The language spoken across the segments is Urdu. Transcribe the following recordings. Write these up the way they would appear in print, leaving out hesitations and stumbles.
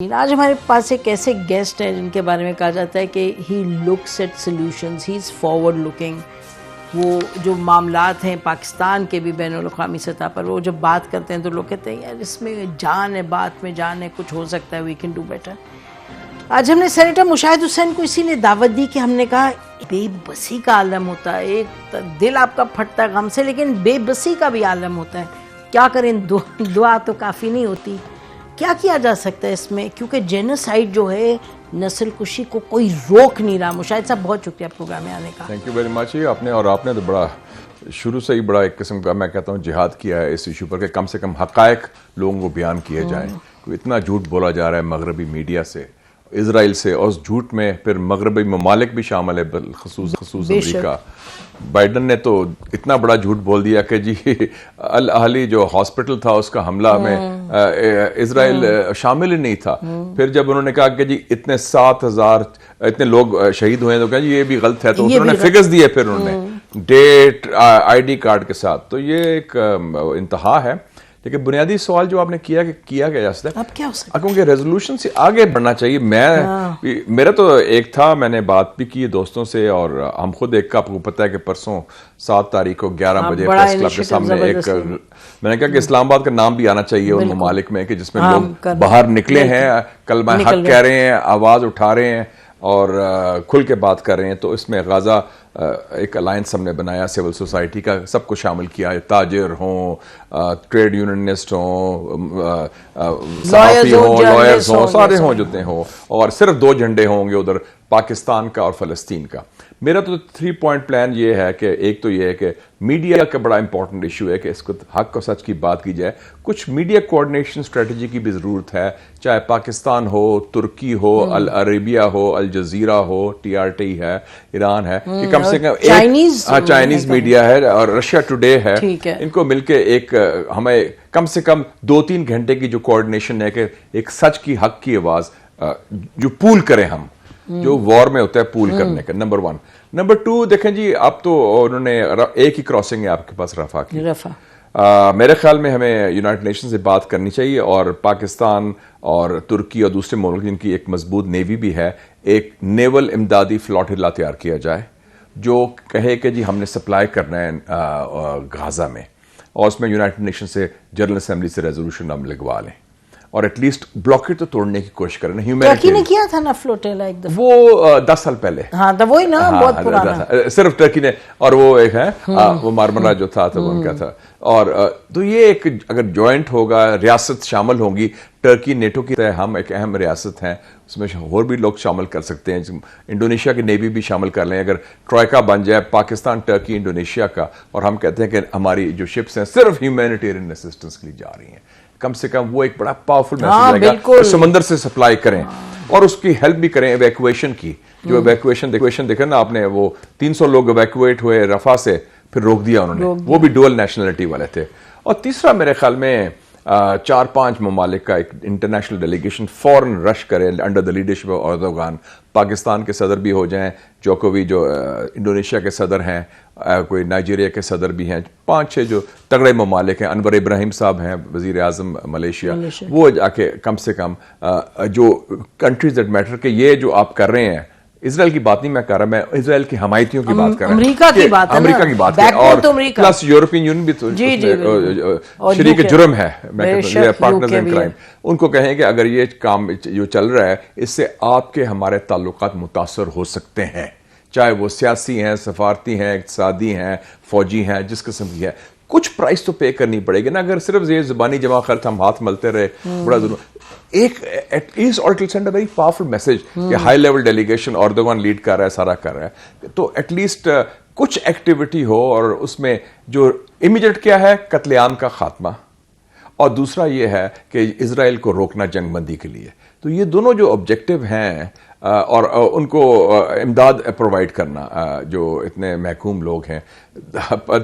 آج ہمارے پاس ایک ایسے گیسٹ ہیں جن کے بارے میں کہا جاتا ہے کہ he looks at solutions, he is forward looking. وہ جو معاملات ہیں پاکستان کے بھی بین الاقوامی سطح پر، وہ جب بات کرتے ہیں تو لوگ کہتے ہیں یار اس میں جان ہے، بات میں جان ہے، کچھ ہو سکتا ہے، وی کین ڈو بیٹر. آج ہم نے سینیٹر مشاہد حسین کو اسی لیے دعوت دی کہ ہم نے کہا بے بسی کا عالم ہوتا ہے، ایک دل آپ کا پھٹتا ہے غم سے، لیکن بے بسی کا بھی عالم ہوتا ہے. کیا کریں، دعا تو کافی نہیں ہوتی. کیا کیا جا سکتا ہے اس میں، کیونکہ جینوسائیڈ جو ہے، نسل کشی کو کوئی روک نہیں رہا. مشاہد صاحب بہت شکریہ پروگرام میں آنے کا. Thank you very much. آپ نے تو بڑا شروع سے ہی بڑا ایک قسم کا میں کہتا ہوں جہاد کیا ہے اس ایشو پر کہ کم سے کم حقائق لوگوں کو بیان کیے جائیں. اتنا جھوٹ بولا جا رہا ہے مغربی میڈیا سے، اسرائیل سے، اور اس جھوٹ میں پھر مغربی ممالک بھی شامل ہے، بالخصوص امریکہ. بائیڈن نے تو اتنا بڑا جھوٹ بول دیا کہ جی الاہلی جو ہاسپٹل تھا اس کا حملہ میں اسرائیل شامل ہی نہیں تھا. پھر جب انہوں نے کہا کہ جی اتنے 7,000 اتنے لوگ شہید ہوئے ہیں تو کہا جی یہ بھی غلط ہے، تو انہوں نے فگرز دیے پھر انہوں نے ڈیٹ آئی ڈی کارڈ کے ساتھ. تو یہ ایک انتہا ہے. لیکن بنیادی سوال جو آپ نے کیا کہ کیا جا سکتا ہے، کیونکہ ریزولوشن سے آگے بڑھنا چاہیے. میرا تو ایک تھا، میں نے بات بھی کی دوستوں سے، اور ہم خود ایک آپ کو پتہ ہے کہ پرسوں 7 تاریخ کو 11 بجے پریس کلب کے سامنے ایک میں نے کہا کہ اسلام آباد کا نام بھی آنا چاہیے ان ممالک میں کہ جس میں لوگ باہر نکلے ہیں، کلمہ حق کہہ رہے ہیں، آواز اٹھا رہے ہیں اور کھل کے بات کر رہے ہیں. تو اس میں غازہ ایک الائنس ہم نے بنایا سول سوسائٹی کا، سب کو شامل کیا، تاجر ہوں، ٹریڈ یونینسٹ ہوں، صحافی ہوں، لائرز ہوں، سارے ہوں جتنے ہوں، اور صرف 2 جھنڈے ہوں گے ادھر، پاکستان کا اور فلسطین کا. میرا تو 3 پوائنٹ پلان یہ ہے کہ ایک تو یہ ہے کہ میڈیا کا بڑا امپورٹنٹ ایشو ہے کہ اس کو حق اور سچ کی بات کی جائے. کچھ میڈیا کوآرڈینیشن اسٹریٹجی کی بھی ضرورت ہے، چاہے پاکستان ہو، ترکی ہو، العربیہ ہو، الجزیرہ ہو، TRT ہے، ایران ہے، کہ کم سے کم چائنیز میڈیا ہے اور رشیا ٹوڈے ہے، ان کو مل کے ایک ہمیں کم سے کم 2-3 گھنٹے کی جو کوآرڈینیشن ہے کہ ایک سچ کی حق کی آواز جو پول کریں ہم، جو وار میں ہوتا ہے پول کرنے کا. نمبر 1. نمبر 2 دیکھیں جی، اب تو انہوں نے ایک ہی کراسنگ ہے آپ کے پاس، رفح کی. میرے خیال میں ہمیں یونائٹڈ نیشن سے بات کرنی چاہیے، اور پاکستان اور ترکی اور دوسرے ملک جن کی ایک مضبوط نیوی بھی ہے، ایک نیول امدادی فلاٹیلا تیار کیا جائے جو کہے کہ جی ہم نے سپلائی کرنا ہے غازہ میں، اور اس میں یونائٹڈ نیشن سے جنرل اسمبلی سے ریزولوشن ہم لگوا لیں، اور ایٹ لیسٹ بلاکیٹ تو توڑنے کی کوشش کریں. ٹرکی نے کیا تھا نا فلوٹیلا ایک دفعہ، وہ 10 سال پہلے. ہاں تو وہی نا، بہت پرانا، صرف ٹرکی نے، اور وہ ایک ہے وہ مارمرا جو تھا تو ان کا تھا. اور تو یہ ایک اگر جوائنٹ ہوگا، ریاست شامل ہوگی، ٹرکی نیٹو کی طرح ہم ایک اہم ریاست ہیں، اس میں اور بھی لوگ شامل کر سکتے ہیں، انڈونیشیا کی نیوی بھی شامل کر لیں. اگر ٹرائیکا بن جائے پاکستان، ٹرکی، انڈونیشیا کا، اور ہم کہتے ہیں کہ ہماری جو شپس ہیں صرف ہیومینیٹیرین اسسٹنس کے لیے جا رہی ہیں، کم سے کم وہ ایک بڑا پاورفل میسج آئے گا. سمندر سے سپلائی کریں اور اس کی ہیلپ بھی کریں ایویکویشن کی. جو ایویکویشن دیکھا نا آپ نے، وہ 300 لوگ ایویکویٹ ہوئے رفح سے، پھر روک دیا انہوں نے، وہ بھی ڈوئل نیشنلٹی والے تھے. اور تیسرا میرے خیال میں 4-5 ممالک کا ایک انٹرنیشنل ڈیلیگیشن فوراً رش کرے under the leadership of Erdogan. Pakistan کے صدر بھی ہو جائیں، جوکووی جو انڈونیشیا کے صدر ہیں، کوئی نائجیریا کے صدر بھی ہیں، 5-6 جو تگڑے ممالک ہیں، انور ابراہیم صاحب ہیں وزیر اعظم ملیشیا، وہ جا کے کم سے کم جو کنٹریز دیٹ میٹر کہ یہ جو آپ کر رہے ہیں، اسرائیل کی بات نہیں میں کر رہا، میں اسرائیل کی حمایتیوں کی بات کر رہا ہوں، امریکہ کی بات ہے، اور پلس یورپین یونین بھی تو شریک جرم ہے، پارٹنرز ان کرائم. ان کو کہیں کہ اگر یہ کام جو چل رہا ہے اس سے آپ کے ہمارے تعلقات متاثر ہو سکتے ہیں، چاہے وہ سیاسی ہیں، سفارتی ہیں، اقتصادی ہیں، فوجی ہیں، جس قسم کی ہے، کچھ پرائس تو پے کرنی پڑے گی نا. اگر صرف یہ زبانی جمع خرچ ہم ہاتھ ملتے رہے، بڑا ضرور ایک ایٹ لیسٹ اور send a very powerful message کہ high level delegation Erdogan lead کر رہا ہے، سارا کر رہا ہے، تو ایٹ لیسٹ کچھ ایکٹیویٹی ہو. اور اس میں جو امیڈیٹ کیا ہے، قتل عام کا خاتمہ، اور دوسرا یہ ہے کہ اسرائیل کو روکنا جنگ بندی کے لیے. تو یہ دونوں جو آبجیکٹو ہیں، اور ان کو امداد پرووائڈ کرنا، جو اتنے محکوم لوگ ہیں،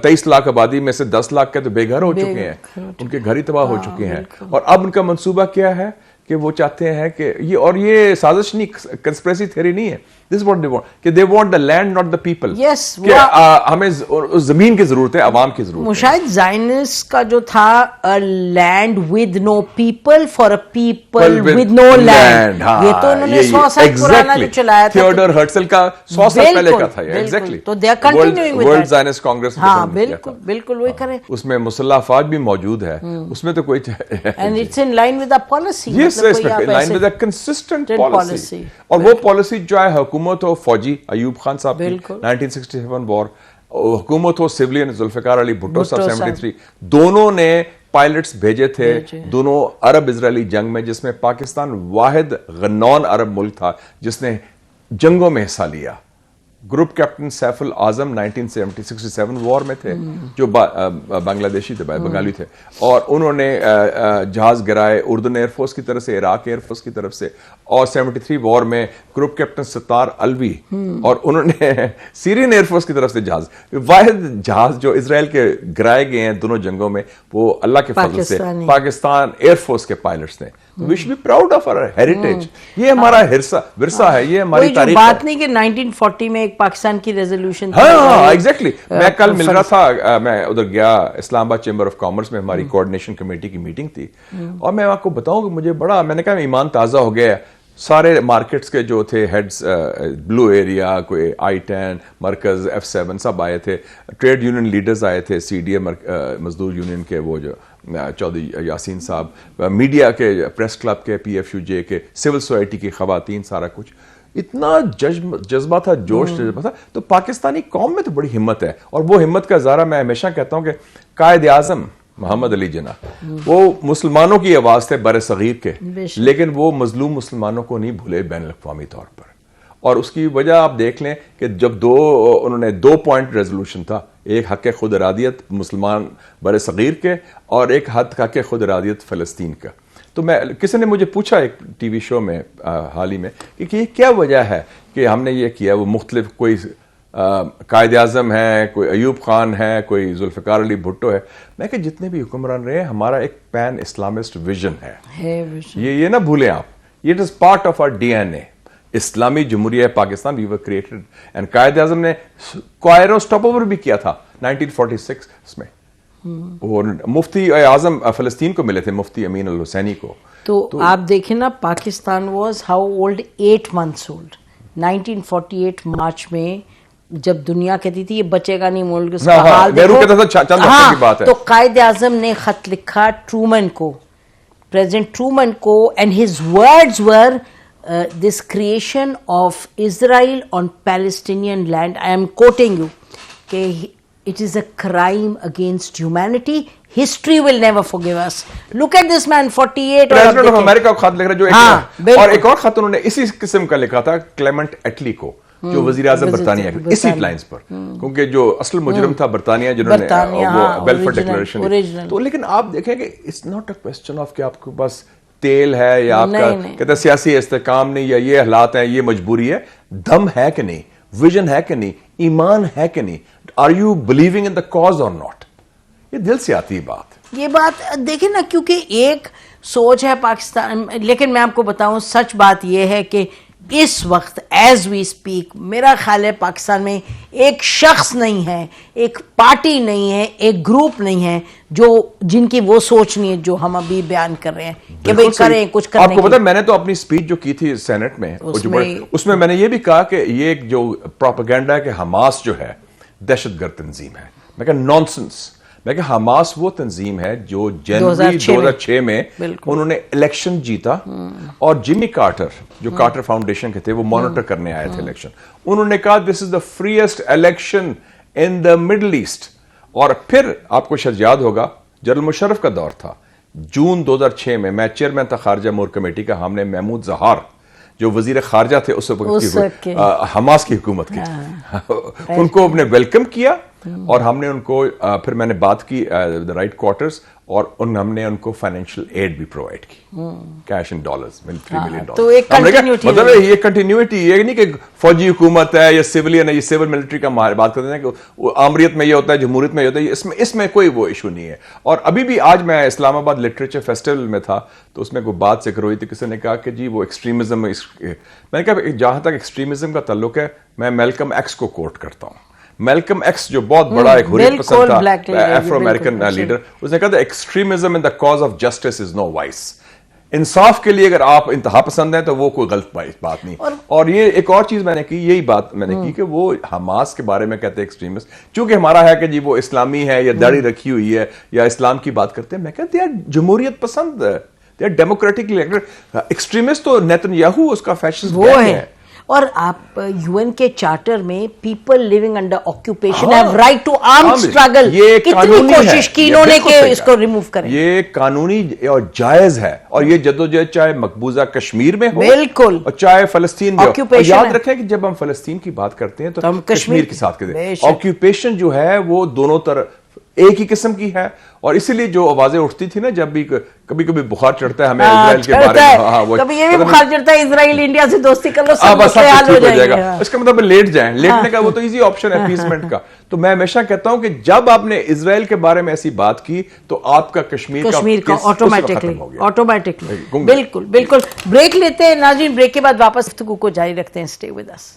23 لاکھ آبادی میں سے 10 لاکھ کے تو بے گھر ہو چکے ہیں، ان کے گھر ہی تباہ ہو چکے ہیں. اور اب ان کا منصوبہ کیا ہے کہ وہ چاہتے ہیں کہ یہ سازش نہیں, کنسپریسی تھیوری نہیں ہے. This is what they want, کہ they want the land not the people. Yes, کہ ہمیں زمین کی ضرورت ہے, عوام کی ضرورت ہے. مشاہد زائنسٹ کا جو تھا a land with no people for a people with no land, یہ تو انہوں نے 100 سال پرانا جو چلایا تھا. تھیوڈور ہرٹزل کا 100 سال پہلے کا تھا یہ. ایگزیکٹلی. تو they are continuing with that. World زائنسٹ Congress. ہاں بالکل وہی کریں. اس میں مسلح افواج بھی موجود ہے, اس میں تو کوئی and it's in line with our policy. Yes, in line with a consistent policy. اور وہ پالیسی جو ہے حکومت ہو فوجی ایوب خان صاحب کی 1967 وار, حکومت ہو سویلین ذوالفقار علی بھٹو صاحب 73, دونوں نے پائلٹس بھیجے تھے دونوں عرب اسرائیلی جنگ میں, جس میں پاکستان واحد نان عرب ملک تھا جس نے جنگوں میں حصہ لیا. گروپ کیپٹن سیف العظم 1967 وار میں تھے, جو بنگلہ دیشی تھے, بنگالی تھے, اور انہوں نے جہاز گرائے اردن ایئر فورس کی طرف سے, عراق ایئر فورس کی طرف سے, اور 73 وار میں گروپ کیپٹن ستار الوی, اور انہوں نے سیرین ایئر فورس کی طرف سے جہاز, واحد جہاز جو اسرائیل کے گرائے گئے ہیں دونوں جنگوں میں, وہ اللہ کے فضل سے پاکستان ایئر فورس کے پائلٹس تھے. We should be proud of our heritage. یہ ہمارا ورثہ ہے, یہ ہماری تاریخ. بات نہیں کہ 1940 میں ایک پاکستان کی ریزولوشن. ہاں ایگزیکٹلی. میں کل مل رہا تھا, میں ادھر گیا اسلام آباد چیمبر آف کامرس میں, ہماری کوآرڈینیشن کمیٹی کی میٹنگ تھی, اور میں آپ کو بتاؤں کہ مجھے بڑا, میں نے کہا ایمان تازہ ہو گیا. سارے مارکیٹس کے جو تھے ہیڈز, بلو ایریا, کوئی I-10 مرکز, F7 سب آئے تھے, ٹریڈ یونین لیڈرز آئے تھے, CDA مزدور یونین کے وہ جو چودھری یاسین صاحب, میڈیا کے, پریس کلب کے, PFUJ کے, سول سوسائٹی کی خواتین, سارا کچھ. اتنا جذبہ تھا, جوش جذبہ تھا. تو پاکستانی قوم میں تو بڑی ہمت ہے, اور وہ ہمت کا اظہار میں ہمیشہ کہتا ہوں کہ قائد اعظم محمد علی جناح, وہ مسلمانوں کی آواز تھے بر صغیر کے, لیکن وہ مظلوم مسلمانوں کو نہیں بھولے بین الاقوامی طور پر. اور اس کی وجہ آپ دیکھ لیں کہ جب انہوں نے 2 پوائنٹ ریزولوشن تھا, ایک حق خود ارادیت مسلمان بر صغیر کے, اور ایک حق خود ارادیت فلسطین کا. تو کسی نے مجھے پوچھا ایک ٹی وی شو میں حال ہی میں کہ یہ کیا وجہ ہے کہ ہم نے یہ کیا. وہ مختلف, کوئی قائد اعظم ہے, کوئی ایوب خان ہے, کوئی ذوالفقار علی بھٹو ہے. میں کہ جتنے بھی حکمران رہے, ہمارا ایک پین اسلامسٹ ویژن ہے, یہ نہ بھولیں آپ. It is part of our DNA. اسلامی جمہوریہ Pakistan we were created, and Quaid Azam نے کائرو اسٹاپ اوور بھی کیا تھا 1946 میں. اور مفتی اعظم فلسطین کو ملے تھے, مفتی امین الحسینی کو. تو آپ دیکھیں نا, Pakistan was how old, 8 months old 1948 March میں, جب دنیا کہتی تھی یہ بچے گا نہیں ملک, اس کا حال دیکھو. تو قائد اعظم نے خط لکھا ٹرومن کو, پریزیڈنٹ ٹرومن کو, and his words were this creation of Israel on Palestinian land, I am quoting you, it is a crime against humanity. History will never forgive us. Look at this man, 48. President of America کو خط لکھ رہا, جو اور ایک اور خط انہوں نے اسی قسم کا لکھا تھا کلیمنٹ ایٹلی کو, جو وزیر اعظم برطانیہ کے, اسی لائنز پر, کیونکہ جو اصل مجرم تھا برطانیہ, جنہوں نے وہ بیلفور ڈکلیریشن. تو لیکن آپ دیکھیں کہ it's not a question of کہ آپ کے پاس تیل ہے یا آپ کا کہتے ہیں سیاسی استحکام نہیں, یا یہ حالات ہیں, یہ مجبوری ہے. دم ہے کہ نہیں, ویژن ہے کہ نہیں, ایمان ہے کہ نہیں, are you believing in the cause or not. یہ دل سے آتی ہے بات. یہ بات دیکھیں نا, کیونکہ ایک سوچ ہے پاکستان, لیکن میں آپ کو بتاؤں سچ بات یہ ہے کہ اس وقت ایز وی اسپیک میرا خیال ہے پاکستان میں ایک شخص نہیں ہے, ایک پارٹی نہیں ہے, ایک گروپ نہیں ہے جن کی وہ سوچ نہیں ہے جو ہم ابھی بیان کر رہے ہیں کہ بھئی کریں کچھ کرنے. آپ کو پتا, میں نے تو اپنی سپیچ جو کی تھی سینٹ میں, اس میں نے یہ بھی کہا کہ یہ ایک جو پروپیگنڈا ہے کہ حماس جو ہے دہشت گرد تنظیم ہے. میں کہا نانسنس. میں کہ حماس وہ تنظیم ہے جو جنوری 2006 میں انہوں نے الیکشن جیتا, اور جمی کارٹر جو کارٹر فاؤنڈیشن کے تھے وہ مانیٹر کرنے آئے تھے الیکشن. انہوں نے کہا this is the first election in the Middle East. اور پھر آپ کو شاید یاد ہوگا جنرل مشرف کا دور تھا, جون 2006 میں چیئرمین تھا خارجہ امور کمیٹی کا, ہم نے محمود زہار جو وزیر خارجہ تھے اس وقت حماس کی حکومت کے, ان کو اپنے ویلکم کیا, اور ہم نے ان کو پھر میں نے بات کی رائٹ کوارٹرز اور ہم نے ان کو فائنینشیل ایڈ بھی پرووائڈ کی کیش ان ڈالرز $3 ملین. تو ایک کنٹینیوٹی مطلب یہ کنٹینیوٹی یہ نہیں کہ فوجی حکومت ہے یا سیولین ہے, یہ سول ملٹری کا بات کرتے ہیں کہ آمریت میں یہ ہوتا ہے, جمہوریت میں یہ ہوتا ہے, اس میں کوئی وہ ایشو نہیں ہے. اور ابھی بھی آج میں اسلام آباد لٹریچر فیسٹیول میں تھا تو اس میں کوئی بات ذکر ہوئی تھی, کسی نے کہا کہ جی وہ ایکسٹریمزم, میں نے کہا جہاں تک ایکسٹریمزم کا تعلق ہے میں میلکم ایکس کو کوٹ کرتا ہوں. میلکم ایکس جو بہت بڑا ایک حریت پسند تھا, ایفرو امریکن لیڈر, اس نے کہا تھا extremism in the cause of justice is no vice. انصاف کے لیے اگر آپ انتہا پسند ہیں تو وہ کوئی غلط بات نہیں. اور یہ ایک اور چیز میں نے کی, یہی بات میں نے کی کہ وہ حماس کے بارے میں کہتے ہیں ایکسٹریمسٹ, چونکہ ہمارا ہے کہ جی وہ اسلامی ہے یا داڑھی رکھی ہوئی ہے یا اسلام کی بات کرتے ہیں. میں کہتے ہیں جمہوریت پسند ہے, دے آر ڈیموکریٹکلی ایکسٹریمسٹ. تو نیتن یاہو اس کا فیشن وہ ہے. اور آپ یو این کے چارٹر میں people living under occupation have right to arm struggle, کتنی کوشش کی انہوں نے کہ اس کو ریموو کریں. یہ قانونی اور جائز ہے, اور یہ جدوجہد چاہے مقبوضہ کشمیر میں ہو بالکل اور چاہے فلسطین میں ہو. یاد رکھیں کہ جب ہم فلسطین کی بات کرتے ہیں تو ہم کشمیر کے ساتھ کہتے ہیں. آکوپیشن جو ہے وہ دونوں طرف ایک ہی قسم کی ہے, اور اسی لیے جو آوازیں اٹھتی تھی نا جب بھی کبھی کبھی بخار چڑھتا ہے ہمیں اسرائیل کے بارے میں, کبھی یہ بھی بخار چڑھتا ہے اسرائیل انڈیا سے دوستی کر لو سب مسئلے حل ہو جائیں گے. اس کا مطلب لیٹ جائیں, لیٹنے کا وہ تو ایزی آپشن ہے اپیسمنٹ کا. تو میں ہمیشہ کہتا ہوں کہ جب آپ نے اسرائیل کے بارے میں ایسی بات کی تو آپ کا کشمیر کا آٹومیٹکلی بالکل بالکل. بریک لیتے ہیں ناظرین, بریک کے بعد واپس گفتگو کو جاری رکھتے ہیں. Stay with us.